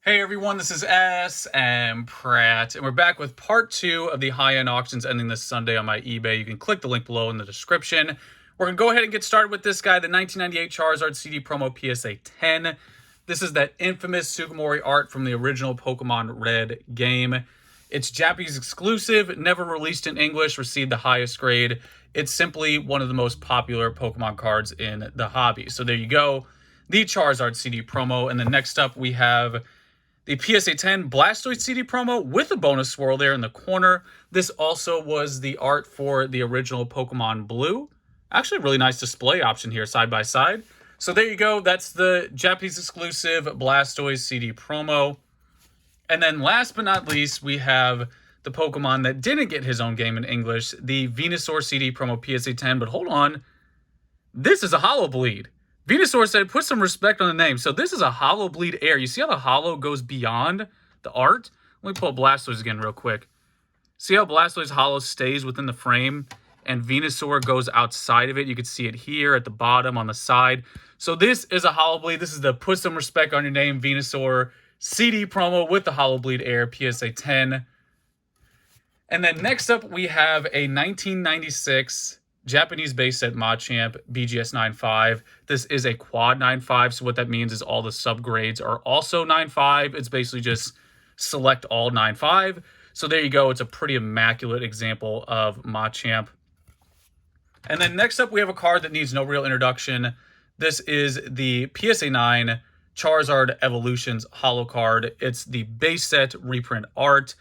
Hey everyone, this is smpratte, and we're back with part 2 of the high-end auctions ending this Sunday on my eBay. You can click the link below in the description. We're going to go ahead and get started with this guy, the 1998 Charizard CD promo PSA 10. This is that infamous Sugimori art from the original Pokemon Red game. It's Japanese exclusive, never released in English, received the highest grade. It's simply one of the most popular Pokemon cards in the hobby. So there you go, the Charizard CD promo. And then next up we have the PSA 10 Blastoise CD promo with a bonus swirl there in the corner. This also was the art for the original Pokemon Blue. Actually, really nice display option here side by side. So there you go. That's the Japanese exclusive Blastoise CD promo. And then last but not least, we have the Pokemon that didn't get his own game in English, the Venusaur CD promo PSA 10. But hold on. This is a Hollow Bleed. Venusaur said, put some respect on the name. So this is a Hollow Bleed Air. You see how the Hollow goes beyond the art? Let me pull up Blastoise again real quick. See how Blastoise Hollow stays within the frame and Venusaur goes outside of it? You can see it here at the bottom on the side. So this is a Hollow Bleed. This is the put some respect on your name Venusaur CD promo with the Hollow Bleed Air PSA 10. And then next up we have a 1996 Japanese base set Machamp BGS 9.5. This is a quad 9.5, so what that means is all the subgrades are also 9.5. It's basically just select all 9.5. So there you go. It's a pretty immaculate example of Machamp. And then next up, we have a card that needs no real introduction. This is the PSA 9 Charizard Evolutions holo card. It's the base set reprint art.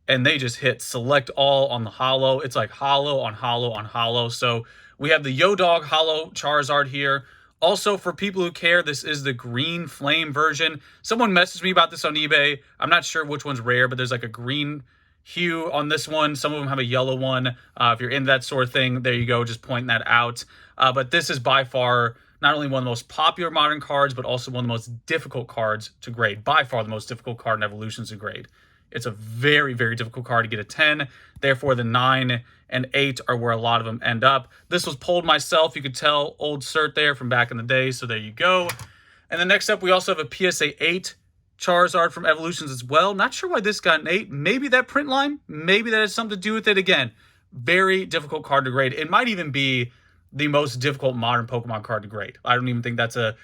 And they just hit select all on the holo. It's like holo on holo on holo. So we have the Yo-Dog holo Charizard here. Also, for people who care, this is the green flame version. Someone messaged me about this on eBay. I'm not sure which one's rare, but there's like a green hue on this one. Some of them have a yellow one. If you're into that sort of thing, there you go, just pointing that out. But this is by far not only one of the most popular modern cards, but also one of the most difficult cards to grade. By far the most difficult card in Evolutions to grade. It's a very, very difficult card to get a 10. Therefore, the 9 and 8 are where a lot of them end up. This was pulled myself. You could tell old cert there from back in the day. So there you go. And then next up, we also have a PSA 8 Charizard from Evolutions as well. Not sure why this got an 8. Maybe that print line. Maybe that has something to do with it. Again, very difficult card to grade. It might even be the most difficult modern Pokemon card to grade. I don't even think that's a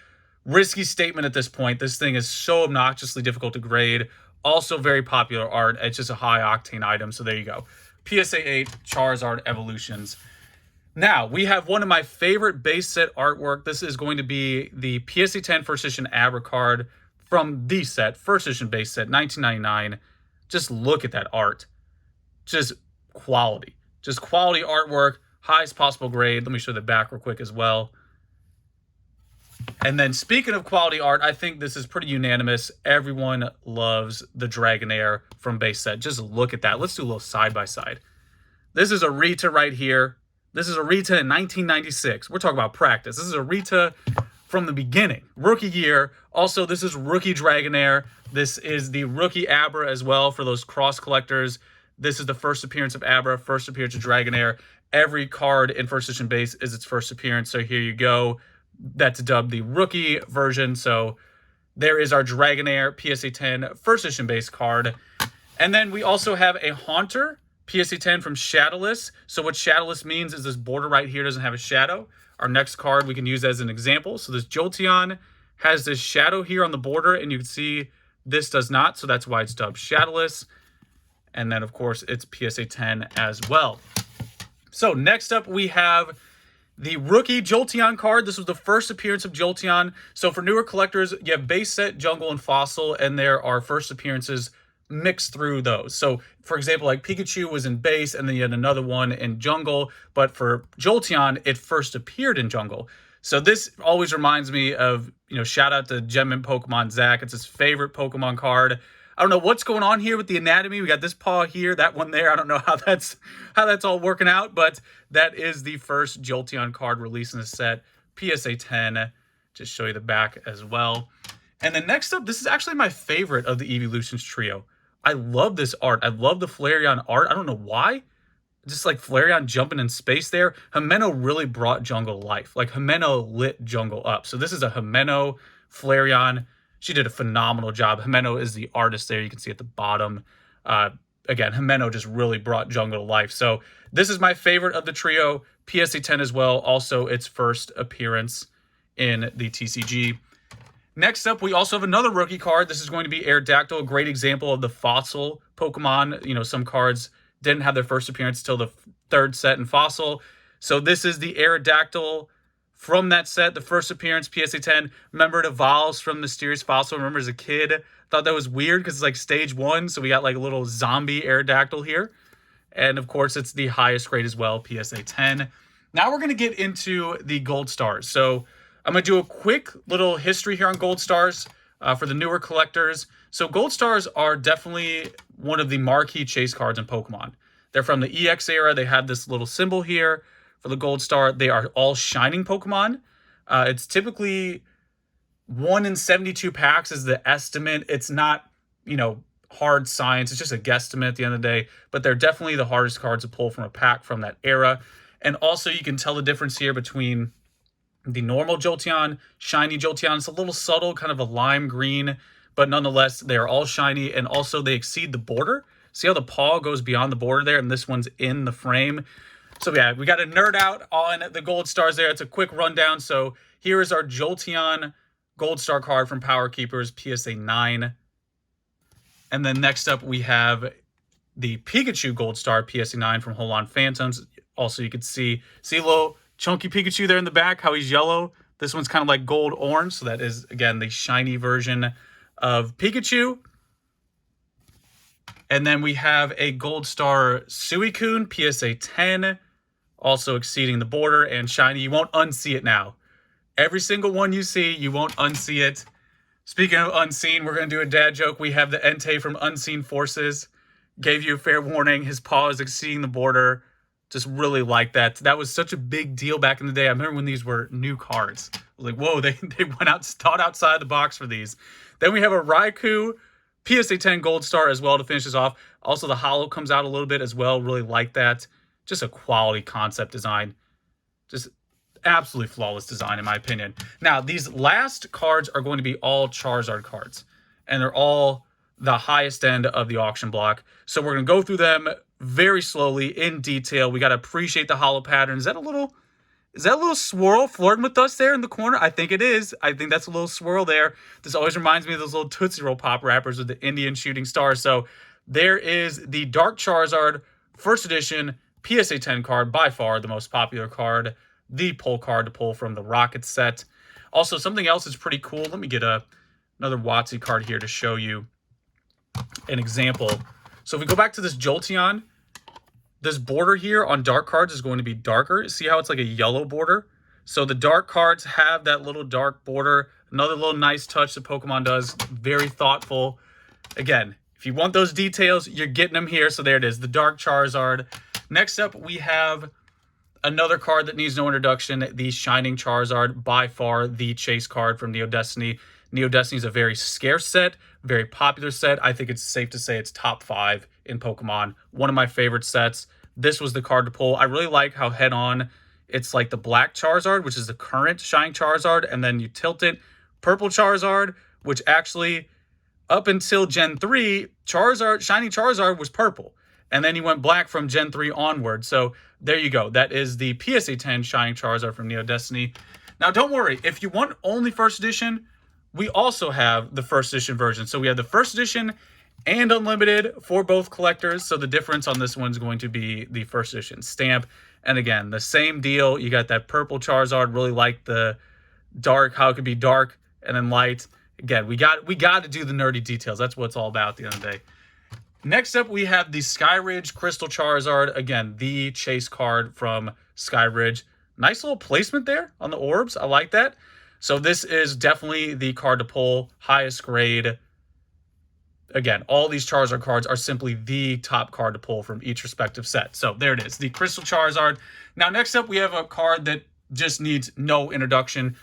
risky statement at this point. This thing is so obnoxiously difficult to grade. Also very popular art. It's just a high-octane item, so there you go. PSA 8 Charizard Evolutions. Now, we have one of my favorite base set artwork. This is going to be the PSA 10 First Edition Abra card from the set, First Edition base set, 1999. Just look at that art. Just quality. Just quality artwork, highest possible grade. Let me show the back real quick as well. And then speaking of quality art, I think this is pretty unanimous. Everyone loves the Dragonair from base set. Just look at that. Let's do a little side by side. This is a Rita right here. This is a Rita in 1996. We're talking about practice. This is a Rita from the beginning, rookie year. Also, this is rookie Dragonair. This is the rookie Abra as well for those cross collectors. This is the first appearance of Abra, first appearance of Dragonair. Every card in First Edition base is its first appearance. So here you go. That's dubbed the rookie version. So there is our Dragonair PSA 10 First Edition base card. And then we also have a Haunter PSA 10 from Shadowless. So what Shadowless means is this border right here doesn't have a shadow. Our next card we can use as an example. So this Jolteon has this shadow here on the border, and you can see this does not. So that's why it's dubbed Shadowless. And then, of course, it's PSA 10 as well. So next up we have the rookie Jolteon card. This was the first appearance of Jolteon. So for newer collectors, you have base set, jungle, and fossil, and there are first appearances mixed through those. So for example, like Pikachu was in base, and then you had another one in jungle. But for Jolteon, it first appeared in jungle. So this always reminds me of, shout out to Gem Pokemon Zach. It's his favorite Pokemon card. I don't know what's going on here with the anatomy. We got this paw here, that one there. I don't know how that's all working out, but that is the first Jolteon card released in the set, PSA 10. Just show you the back as well. And then next up, this is actually my favorite of the Evolutions trio. I love this art. I love the Flareon art. I don't know why. Just like Flareon jumping in space there. Himeno really brought jungle life. Like Himeno lit jungle up. So this is a Himeno Flareon She did a phenomenal job. Himeno is the artist there. You can see at the bottom. Again, Himeno just really brought Jungle to life. So this is my favorite of the trio. PSA 10 as well. Also, its first appearance in the TCG. Next up, we also have another rookie card. This is going to be Aerodactyl, a great example of the fossil Pokemon. You know, some cards didn't have their first appearance until the third set in fossil. So this is the Aerodactyl from that set, the first appearance, PSA 10. Remember, it evolves from Mysterious Fossil. Remember, as a kid, thought that was weird because it's like stage 1. So we got like a little zombie Aerodactyl here. And of course, it's the highest grade as well, PSA 10. Now we're going to get into the Gold Stars. So I'm going to do a quick little history here on Gold Stars for the newer collectors. So Gold Stars are definitely one of the marquee chase cards in Pokemon. They're from the EX era. They have this little symbol here for the Gold Star. They are all shining Pokemon. It's typically 1 in 72 packs is the estimate. It's not, you know, hard science. It's just a guesstimate at the end of the day. But they're definitely the hardest cards to pull from a pack from that era. And also you can tell the difference here between the normal Jolteon, shiny Jolteon. It's a little subtle, kind of a lime green, but nonetheless, they are all shiny, and also they exceed the border. See how the paw goes beyond the border there, and this one's in the frame. So yeah, we got a nerd out on the Gold Stars there. It's a quick rundown. So here is our Jolteon Gold Star card from Power Keepers, PSA 9. And then next up, we have the Pikachu Gold Star, PSA 9 from Hold On Phantoms. Also, you can see a little chunky Pikachu there in the back, how he's yellow. This one's kind of like gold-orange, so that is, again, the shiny version of Pikachu. And then we have a Gold Star Suicune, PSA 10, also exceeding the border and shiny. You won't unsee it now. Every single one you see, you won't unsee it. Speaking of unseen, we're going to do a dad joke. We have the Entei from Unseen Forces. Gave you a fair warning. His paw is exceeding the border. Just really like that. That was such a big deal back in the day. I remember when these were new cards. I was like, whoa, they went out, thought outside the box for these. Then we have a Raikou PSA 10 Gold Star as well to finish this off. Also, the holo comes out a little bit as well. Really like that. Just a quality concept design. Just absolutely flawless design, in my opinion. Now, these last cards are going to be all Charizard cards. And they're all the highest end of the auction block. So we're going to go through them very slowly, in detail. We got to appreciate the holo pattern. Is that a little swirl flirting with us there in the corner? I think it is. I think that's a little swirl there. This always reminds me of those little Tootsie Roll Pop wrappers with the Indian shooting star. So there is the Dark Charizard, first edition, PSA 10 card, by far the most popular card. The pull card to pull from the Rocket set. Also, something else that's pretty cool. Let me get another WotC card here to show you an example. So if we go back to this Jolteon, this border here on dark cards is going to be darker. See how it's like a yellow border? So the dark cards have that little dark border. Another little nice touch that Pokemon does. Very thoughtful. Again, if you want those details, you're getting them here. So there it is, the Dark Charizard. Next up, we have another card that needs no introduction, the Shining Charizard, by far the chase card from Neo Destiny. Neo Destiny is a very scarce set, very popular set. I think it's safe to say it's top 5 in Pokemon. One of my favorite sets. This was the card to pull. I really like how head-on it's like the Black Charizard, which is the current Shining Charizard, and then you tilt it, Purple Charizard, which actually, up until Gen 3, Shining Charizard was purple. And then he went black from Gen 3 onward. So there you go. That is the PSA 10 Shining Charizard from Neo Destiny. Now, don't worry. If you want only first edition, we also have the first edition version. So we have the first edition and unlimited for both collectors. So the difference on this one's going to be the first edition stamp. And again, the same deal. You got that purple Charizard. Really like the dark, how it could be dark and then light. Again, we got to do the nerdy details. That's what it's all about at the end of the day. Next up, we have the Skyridge Crystal Charizard. Again, the chase card from Skyridge. Nice little placement there on the orbs. I like that. So this is definitely the card to pull, highest grade. Again, all these Charizard cards are simply the top card to pull from each respective set. So there it is, the Crystal Charizard. Now, next up, we have a card that just needs no introduction.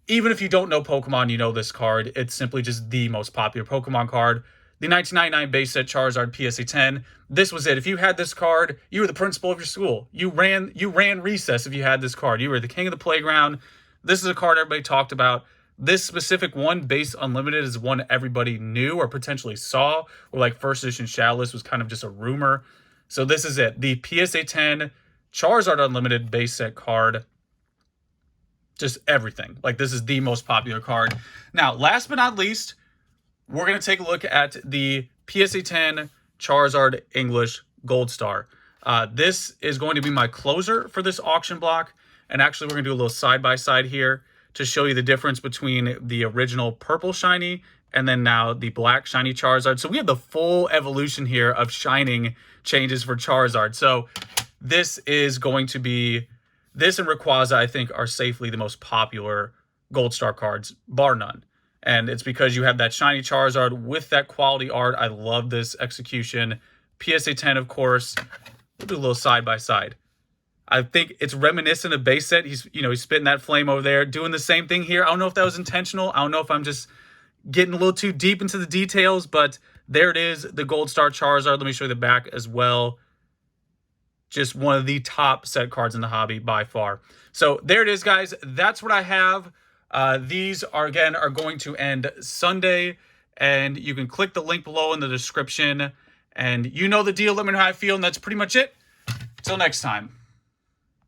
Even if you don't know Pokemon, you know this card. It's simply just the most popular Pokemon card. The 1999 base set Charizard PSA 10. This was it. If you had this card, you were the principal of your school. You ran recess if you had this card. You were the king of the playground. This is a card everybody talked about. This specific one, Base Unlimited, is one everybody knew or potentially saw, or like first edition Shadowless was kind of just a rumor. So this is it. The PSA 10 Charizard Unlimited base set card. Just everything. Like, this is the most popular card. Now, last but not least, we're going to take a look at the PSA 10 Charizard English Gold Star. This is going to be my closer for this auction block. And actually, we're going to do a little side-by-side here to show you the difference between the original purple shiny and then now the black shiny Charizard. So we have the full evolution here of shining changes for Charizard. So this is going to be... This and Rayquaza, I think, are safely the most popular Gold Star cards, bar none. And it's because you have that shiny Charizard with that quality art. I love this execution. PSA 10, of course. We'll do a little side-by-side. I think it's reminiscent of base set. He's spitting that flame over there, doing the same thing here. I don't know if that was intentional. I don't know if I'm just getting a little too deep into the details, but there it is, the Gold Star Charizard. Let me show you the back as well. Just one of the top set cards in the hobby by far. So there it is, guys. That's what I have. These are going to end Sunday, and you can click the link below in the description. And you know the deal. Let me know how I feel, and that's pretty much it. Till next time.